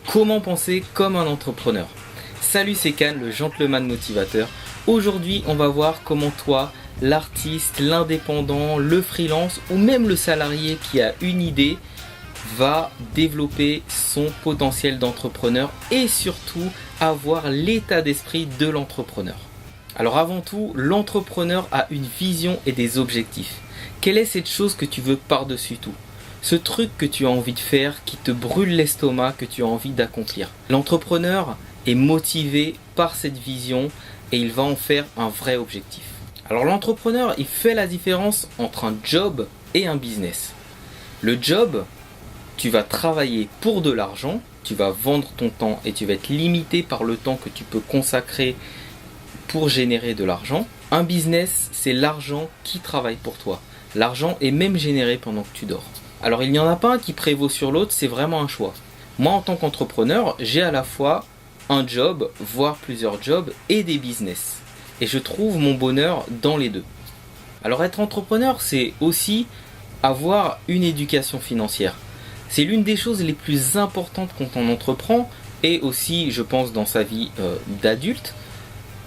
Comment penser comme un entrepreneur? Salut, c'est Can, le gentleman motivateur. Aujourd'hui, on va voir comment toi, l'artiste, l'indépendant, le freelance ou même le salarié qui a une idée va développer son potentiel d'entrepreneur et surtout avoir l'état d'esprit de l'entrepreneur. Alors avant tout, l'entrepreneur a une vision et des objectifs. Quelle est cette chose que tu veux par-dessus tout? Ce truc que tu as envie de faire, qui te brûle l'estomac, que tu as envie d'accomplir. L'entrepreneur est motivé par cette vision et il va en faire un vrai objectif. Alors l'entrepreneur, il fait la différence entre un job et un business. Le job, tu vas travailler pour de l'argent, tu vas vendre ton temps et tu vas être limité par le temps que tu peux consacrer pour générer de l'argent. Un business, c'est l'argent qui travaille pour toi. L'argent est même généré pendant que tu dors. Alors il n'y en a pas un qui prévaut sur l'autre, c'est vraiment un choix. Moi en tant qu'entrepreneur, j'ai à la fois un job, voire plusieurs jobs et des business. Et je trouve mon bonheur dans les deux. Alors être entrepreneur, c'est aussi avoir une éducation financière. C'est l'une des choses les plus importantes quand on entreprend et aussi, je pense, dans sa vie d'adulte,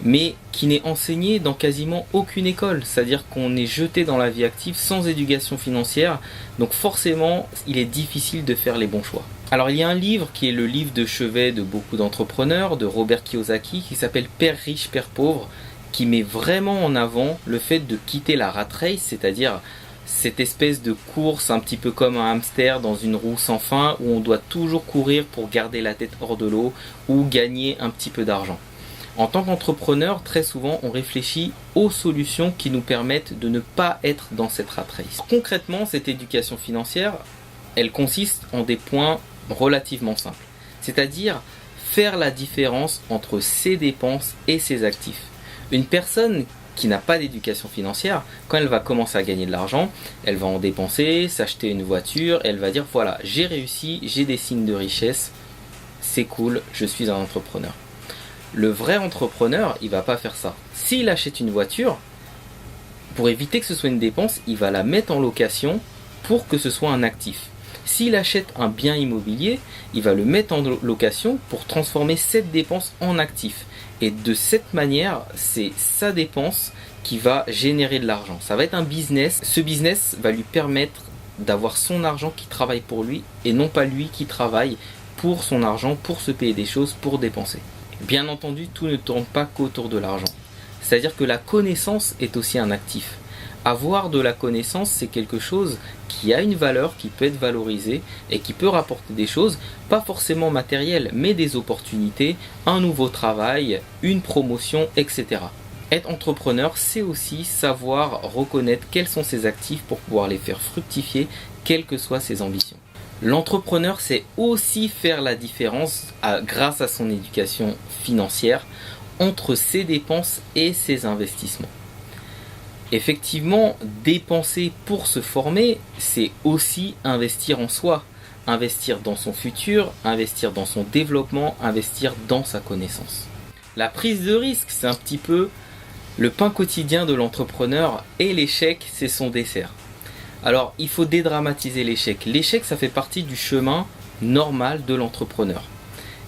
mais qui n'est enseignée dans quasiment aucune école. C'est-à-dire qu'on est jeté dans la vie active sans éducation financière, donc forcément, il est difficile de faire les bons choix. Alors il y a un livre qui est le livre de chevet de beaucoup d'entrepreneurs, de Robert Kiyosaki, qui s'appelle Père riche, Père pauvre, qui met vraiment en avant le fait de quitter la rat race, c'est-à-dire cette espèce de course un petit peu comme un hamster dans une roue sans fin, où on doit toujours courir pour garder la tête hors de l'eau ou gagner un petit peu d'argent. En tant qu'entrepreneur, très souvent, on réfléchit aux solutions qui nous permettent de ne pas être dans cette rat race. Concrètement, cette éducation financière, elle consiste en des points relativement simples. C'est-à-dire faire la différence entre ses dépenses et ses actifs. Une personne qui n'a pas d'éducation financière, quand elle va commencer à gagner de l'argent, elle va en dépenser, s'acheter une voiture, elle va dire voilà, j'ai réussi, j'ai des signes de richesse, c'est cool, je suis un entrepreneur. Le vrai entrepreneur, il va pas faire ça. S'il achète une voiture, pour éviter que ce soit une dépense, il va la mettre en location pour que ce soit un actif. S'il achète un bien immobilier, il va le mettre en location pour transformer cette dépense en actif. Et de cette manière, c'est sa dépense qui va générer de l'argent. Ça va être un business. Ce business va lui permettre d'avoir son argent qui travaille pour lui et non pas lui qui travaille pour son argent, pour se payer des choses, pour dépenser. Bien entendu, tout ne tourne pas qu'autour de l'argent. C'est-à-dire que la connaissance est aussi un actif. Avoir de la connaissance, c'est quelque chose qui a une valeur, qui peut être valorisée et qui peut rapporter des choses, pas forcément matérielles, mais des opportunités, un nouveau travail, une promotion, etc. Être entrepreneur, c'est aussi savoir reconnaître quels sont ses actifs pour pouvoir les faire fructifier, quelles que soient ses ambitions. L'entrepreneur, c'est aussi faire la différence, grâce à son éducation financière, entre ses dépenses et ses investissements. Effectivement, dépenser pour se former, c'est aussi investir en soi, investir dans son futur, investir dans son développement, investir dans sa connaissance. La prise de risque, c'est un petit peu le pain quotidien de l'entrepreneur et l'échec, c'est son dessert. Alors, il faut dédramatiser l'échec. L'échec, ça fait partie du chemin normal de l'entrepreneur.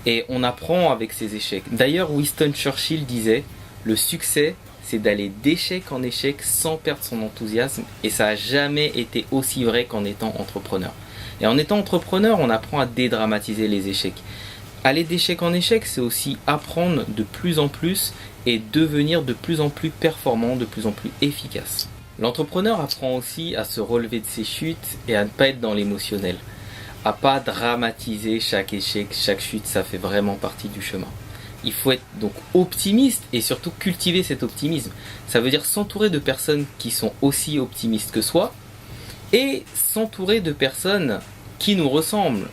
Et on apprend avec ses échecs. D'ailleurs, Winston Churchill disait « Le succès, c'est d'aller d'échec en échec sans perdre son enthousiasme. » Et ça n'a jamais été aussi vrai qu'en étant entrepreneur. Et en étant entrepreneur, on apprend à dédramatiser les échecs. Aller d'échec en échec, c'est aussi apprendre de plus en plus et devenir de plus en plus performant, de plus en plus efficace. L'entrepreneur apprend aussi à se relever de ses chutes et à ne pas être dans l'émotionnel. À pas dramatiser chaque échec, chaque chute, ça fait vraiment partie du chemin. Il faut être donc optimiste et surtout cultiver cet optimisme. Ça veut dire s'entourer de personnes qui sont aussi optimistes que soi et s'entourer de personnes qui nous ressemblent.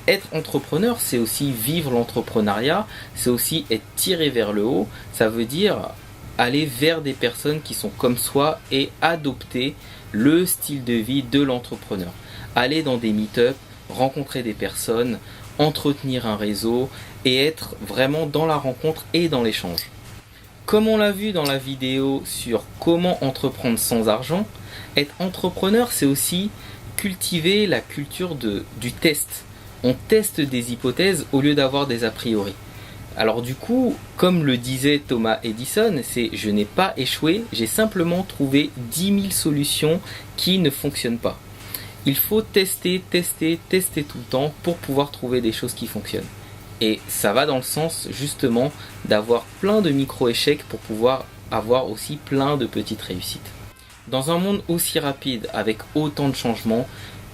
Être entrepreneur, c'est aussi vivre l'entrepreneuriat, c'est aussi être tiré vers le haut. Ça veut dire aller vers des personnes qui sont comme soi et adopter le style de vie de l'entrepreneur. Aller dans des meet-up, rencontrer des personnes, entretenir un réseau et être vraiment dans la rencontre et dans l'échange. Comme on l'a vu dans la vidéo sur comment entreprendre sans argent, être entrepreneur, c'est aussi cultiver la culture du test. On teste des hypothèses au lieu d'avoir des a priori. Alors du coup, comme le disait Thomas Edison, c'est je n'ai pas échoué, j'ai simplement trouvé 10 000 solutions qui ne fonctionnent pas. Il faut tester tout le temps pour pouvoir trouver des choses qui fonctionnent. Et ça va dans le sens justement d'avoir plein de micro-échecs pour pouvoir avoir aussi plein de petites réussites. Dans un monde aussi rapide, avec autant de changements,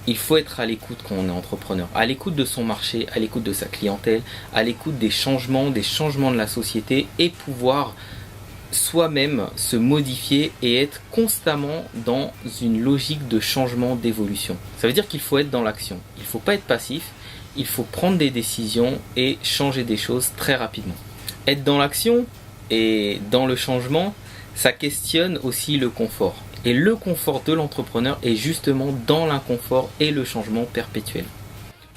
il faut être à l'écoute quand on est entrepreneur, à l'écoute de son marché, à l'écoute de sa clientèle, à l'écoute des changements de la société et pouvoir soi-même se modifier et être constamment dans une logique de changement, d'évolution. Ça veut dire qu'il faut être dans l'action, il ne faut pas être passif, il faut prendre des décisions et changer des choses très rapidement. Être dans l'action et dans le changement, ça questionne aussi le confort. Et le confort de l'entrepreneur est justement dans l'inconfort et le changement perpétuel.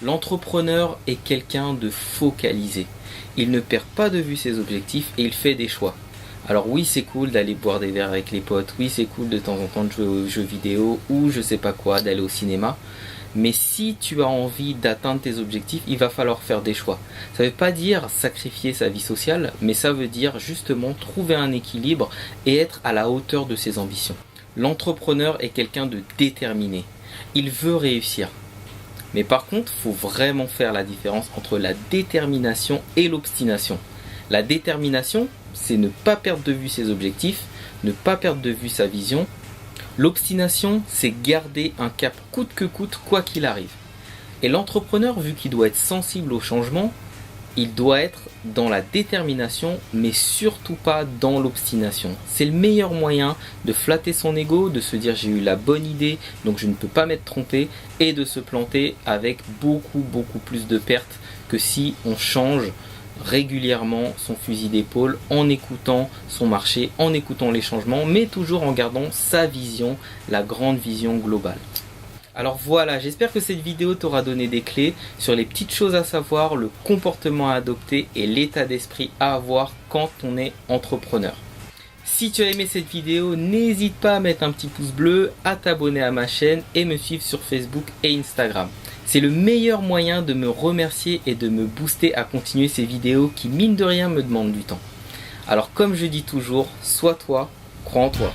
L'entrepreneur est quelqu'un de focalisé. Il ne perd pas de vue ses objectifs et il fait des choix. Alors oui, c'est cool d'aller boire des verres avec les potes, oui, c'est cool de temps en temps de jouer aux jeux vidéo ou je sais pas quoi, d'aller au cinéma. Mais si tu as envie d'atteindre tes objectifs, il va falloir faire des choix. Ça ne veut pas dire sacrifier sa vie sociale, mais ça veut dire justement trouver un équilibre et être à la hauteur de ses ambitions. L'entrepreneur est quelqu'un de déterminé. Il veut réussir. Mais par contre, il faut vraiment faire la différence entre la détermination et l'obstination. La détermination, c'est ne pas perdre de vue ses objectifs, ne pas perdre de vue sa vision. L'obstination, c'est garder un cap coûte que coûte, quoi qu'il arrive. Et l'entrepreneur, vu qu'il doit être sensible au changement, il doit être dans la détermination, mais surtout pas dans l'obstination. C'est le meilleur moyen de flatter son ego, de se dire j'ai eu la bonne idée, donc je ne peux pas m'être trompé, et de se planter avec beaucoup plus de pertes que si on change régulièrement son fusil d'épaule en écoutant son marché, en écoutant les changements, mais toujours en gardant sa vision, la grande vision globale. Alors voilà, j'espère que cette vidéo t'aura donné des clés sur les petites choses à savoir, le comportement à adopter et l'état d'esprit à avoir quand on est entrepreneur. Si tu as aimé cette vidéo, n'hésite pas à mettre un petit pouce bleu, à t'abonner à ma chaîne et me suivre sur Facebook et Instagram. C'est le meilleur moyen de me remercier et de me booster à continuer ces vidéos qui, mine de rien, me demandent du temps. Alors comme je dis toujours, sois toi, crois en toi.